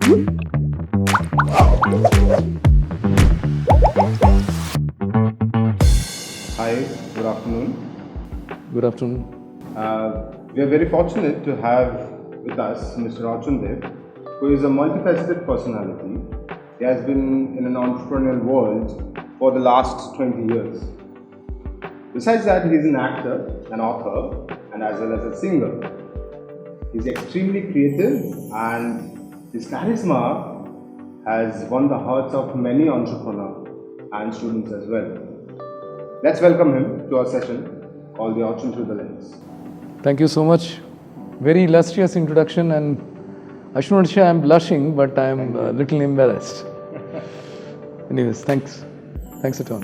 Hi, good afternoon. Good afternoon. We are very fortunate to have with us Mr. Archan, who is a multifaceted personality. He has been in an entrepreneurial world for the last 20 years. Besides that, he is an actor, an author, and as well as a singer. He is extremely creative, and his charisma has won the hearts of many entrepreneurs and students as well. Let's welcome him to our session called The Archan Through the Lens. Thank you so much. Very illustrious introduction, and I should not say I'm blushing, but I'm a little embarrassed. Anyways, thanks. Thanks a ton.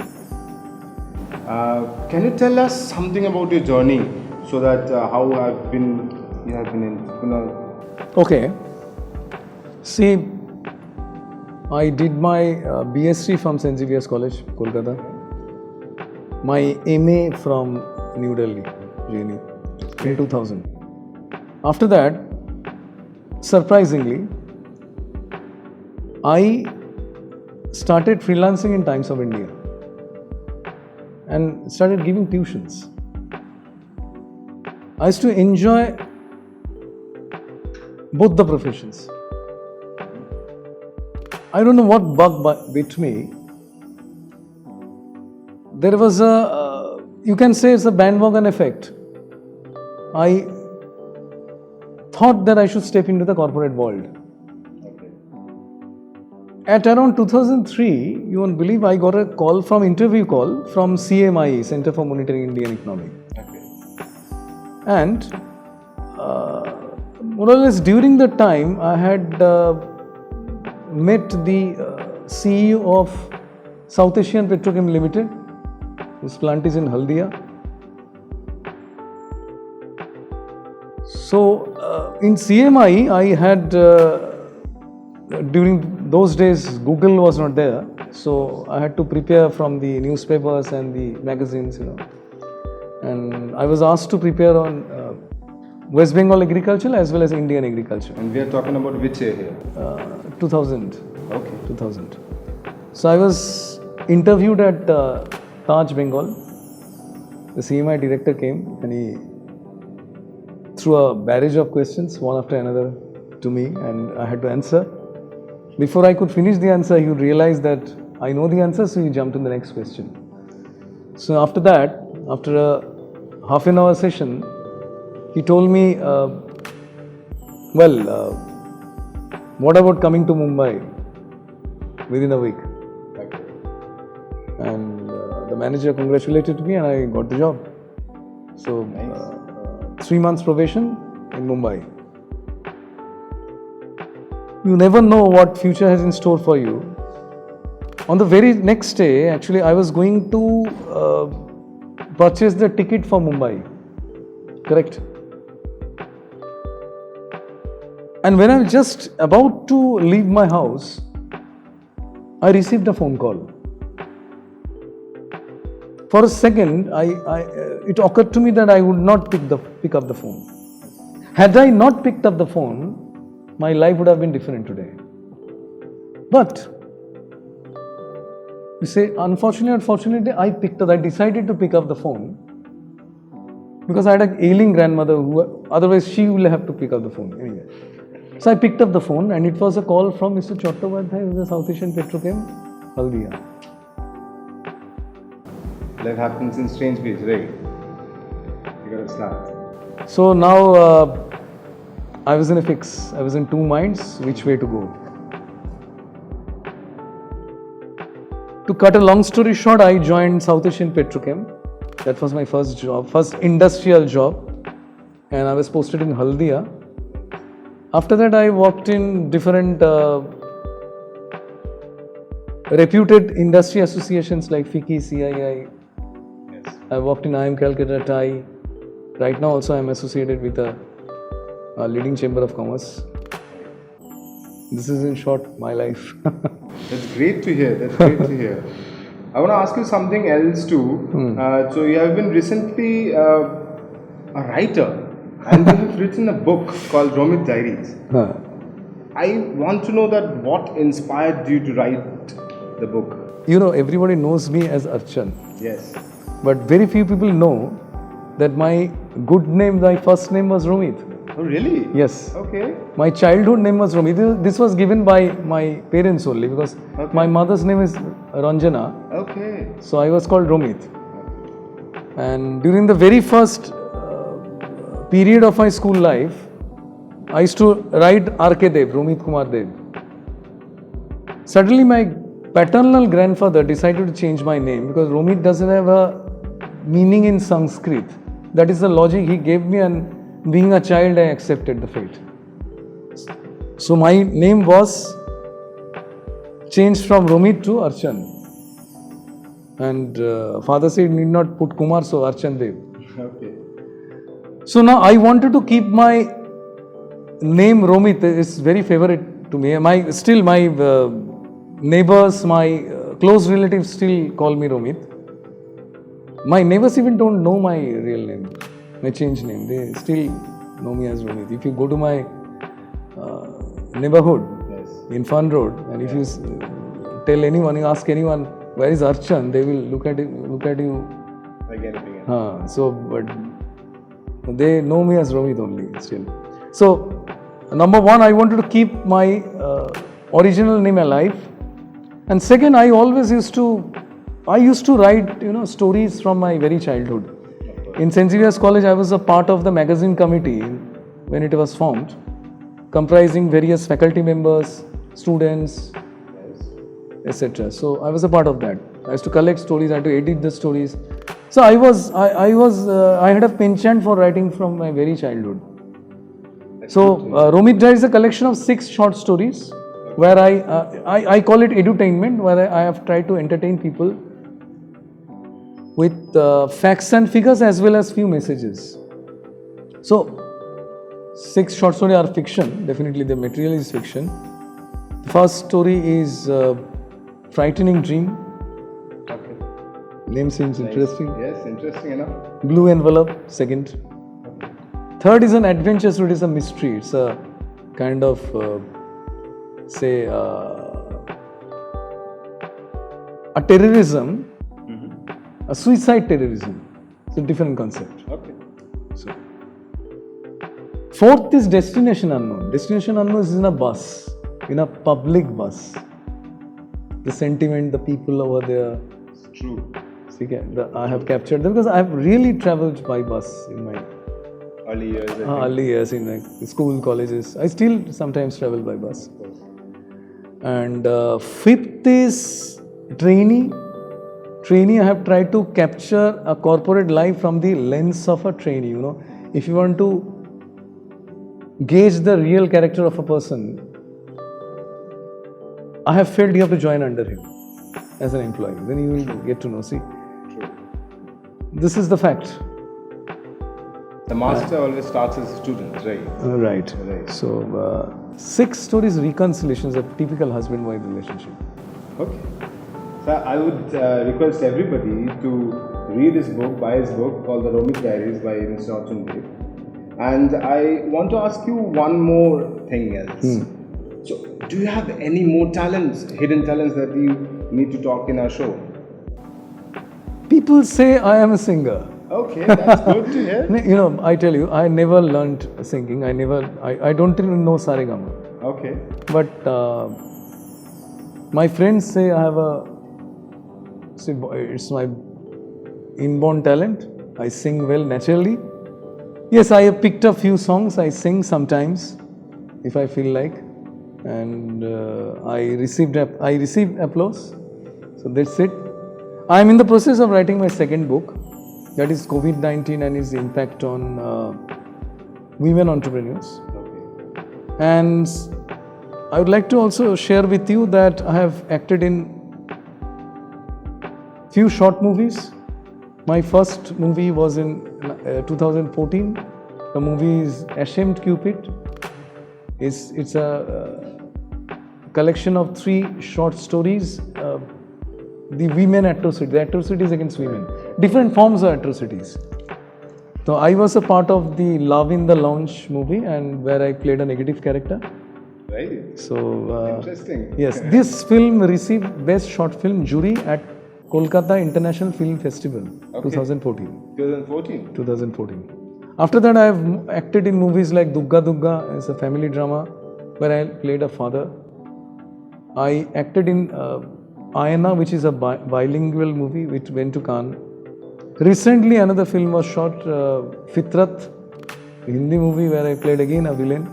Can you tell us something about your journey so that you have been in, Okay. See, I did my BSc from St. Xavier's College, Kolkata. My MA from New Delhi, JNU, in 2000. After that, surprisingly, I started freelancing in Times of India and started giving tuitions. I used to enjoy both the professions. I don't know what bug bit me. There was you can say it's a bandwagon effect. I thought that I should step into the corporate world. At around 2003, you won't believe, I got a interview call from CMI, Center for Monitoring Indian Economy. And more or less during the time, I had met the CEO of South Asian Petrochem Limited, whose plant is in Haldia. So in CMI, I had during those days Google was not there, so I had to prepare from the newspapers and the magazines, and I was asked to prepare on West Bengal agriculture as well as Indian agriculture. And we are talking about which year here? 2000. Okay. 2000. So I was interviewed at Taj, Bengal. The CMI director came and he threw a barrage of questions, one after another, to me, and I had to answer. Before I could finish the answer, he would realize that I know the answer, so he jumped to the next question. So after that, after a half an hour session, he told me, what about coming to Mumbai within a week? And the manager congratulated me and I got the job. So 3 months probation in Mumbai. You never know what future has in store for you. On the very next day, actually, I was going to purchase the ticket for Mumbai. Correct? And when I was just about to leave my house, I received a phone call. For a second, it occurred to me that I would not pick up the phone. Had I not picked up the phone, my life would have been different today. But you say, unfortunately, I decided to pick up the phone because I had an ailing grandmother who, otherwise she will have to pick up the phone anyway. So I picked up the phone and it was a call from Mr. Chattopadhyay, who is a South Asian Petrochem, Haldia. Life happens in strange ways, right? You gotta start. So now I was in a fix. I was in two minds which way to go. To cut a long story short, I joined South Asian Petrochem. That was my first job, first industrial job, and I was posted in Haldia. After that, I worked in different reputed industry associations like FICCI, CII. Yes. I worked in IIM Calcutta, TIE. Right now also I am associated with a leading chamber of commerce. This is in short my life. That's great to hear. I want to ask you something else too. So you have been recently a writer and you have written a book called Romit Diaries. I want to know that what inspired you to write the book. You know, everybody knows me as Archan, Yes. but very few people know that my good name, my first name was Romit. Oh, really? Yes. Okay. My childhood name was Romit. This was given by my parents only because my mother's name is Ranjana. Okay. So I was called Romit. And during the very first period of my school life, I used to write R.K. Dev, Romit Kumar Dev. Suddenly my paternal grandfather decided to change my name because Romit doesn't have a meaning in Sanskrit. That is the logic he gave me, and being a child I accepted the fate. So my name was changed from Romit to Archan. And father said need not put Kumar, so Archan Dev. Okay. So now I wanted to keep my name Romit. It's very favorite to me. My neighbors, my close relatives still call me Romit. My neighbors even don't know my real name, my changed name. They still know me as Romit. If you go to my neighborhood in Fun Road, and if you tell anyone, you ask anyone, where is Archan? They will look at you. Again. But they know me as Romit only still. So, number one, I wanted to keep my original name alive, and second, I used to write stories from my very childhood. In St. Xavier's College, I was a part of the magazine committee when it was formed, comprising various faculty members, students, etc. So I was a part of that. I used to collect stories, I had to edit the stories. So I had a penchant for writing from my very childhood. So Romit Jai is a collection of 6 short stories where I call it edutainment, where I have tried to entertain people with facts and figures as well as few messages. So 6 short stories are fiction. Definitely the material is fiction. The first story is Frightening Dream. Okay. Name seems interesting. Yes, interesting enough. Blue Envelope, second. Third is an adventure story, it's a mystery. It's a kind of, a terrorism, a suicide terrorism. It's a different concept. Okay. So, fourth is Destination Unknown. Destination Unknown is in a bus, in a public bus. The sentiment, the people over there. It's true. I have captured them because I have really traveled by bus in my Early years. early years in my school, colleges. I still sometimes travel by bus. And fifth is Trainee. Trainee, I have tried to capture a corporate life from the lens of a trainee. If you want to gauge the real character of a person, I have felt you have to join under him as an employee. Then you will get to know. See, this is the fact. The master always starts as a student, right? Right. So, 6 stories reconciliations of typical husband-wife relationship. Okay. So I would request everybody to read his book, buy his book called The Soumik Diaries by Mr. Archan Dev. And I want to ask you one more thing else. So, do you have any more talents, hidden talents that you need to talk in our show? People say I am a singer. Okay, that's good to hear. I tell you, I never learned singing. I don't even know Saregama. Okay. But my friends say it's my inborn talent. I sing well naturally. Yes, I have picked a few songs. I sing sometimes if I feel like, and I received applause. So that's it. I am in the process of writing my second book. That is COVID-19 and its impact on women entrepreneurs. Okay. And I would like to also share with you that I have acted in few short movies. My first movie was in 2014. The movie is Ashamed Cupid. It's a collection of 3 short stories. The women atrocity, the atrocities against women, different forms of atrocities. So I was a part of the Love in the Lounge movie, and where I played a negative character. Right. So Interesting. yes, this film received Best Short Film Jury at Kolkata International Film Festival, Okay. 2014. 2014. 2014. After that, I have acted in movies like Dugga Dugga, it's a family drama where I played a father. I acted in Ayana, which is a bilingual movie which went to Cannes. Recently, another film was shot, Fitrat, a Hindi movie where I played again a villain.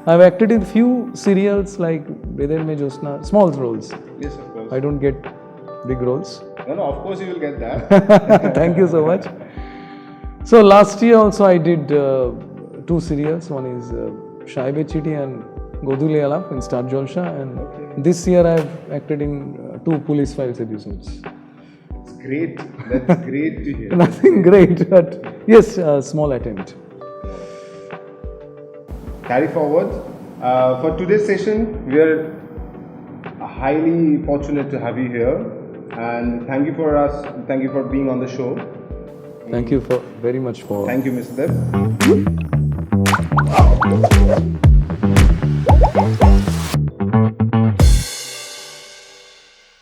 I've acted in few serials like Bedel Mein Josna, small roles. Yes, of course. I don't get big roles. No, of course you will get that. Thank you so much. So last year also I did two serials. One is Shaibe Chiti and Godule Alap in Star Jolsha, and this year I have acted in two police files episodes. It's great. That's great to hear. Nothing great, but yes, a small attempt. Carry forward. For today's session, we are highly fortunate to have you here, and thank you for being on the show. Thank you very much for. Thank you, Mr. Dev.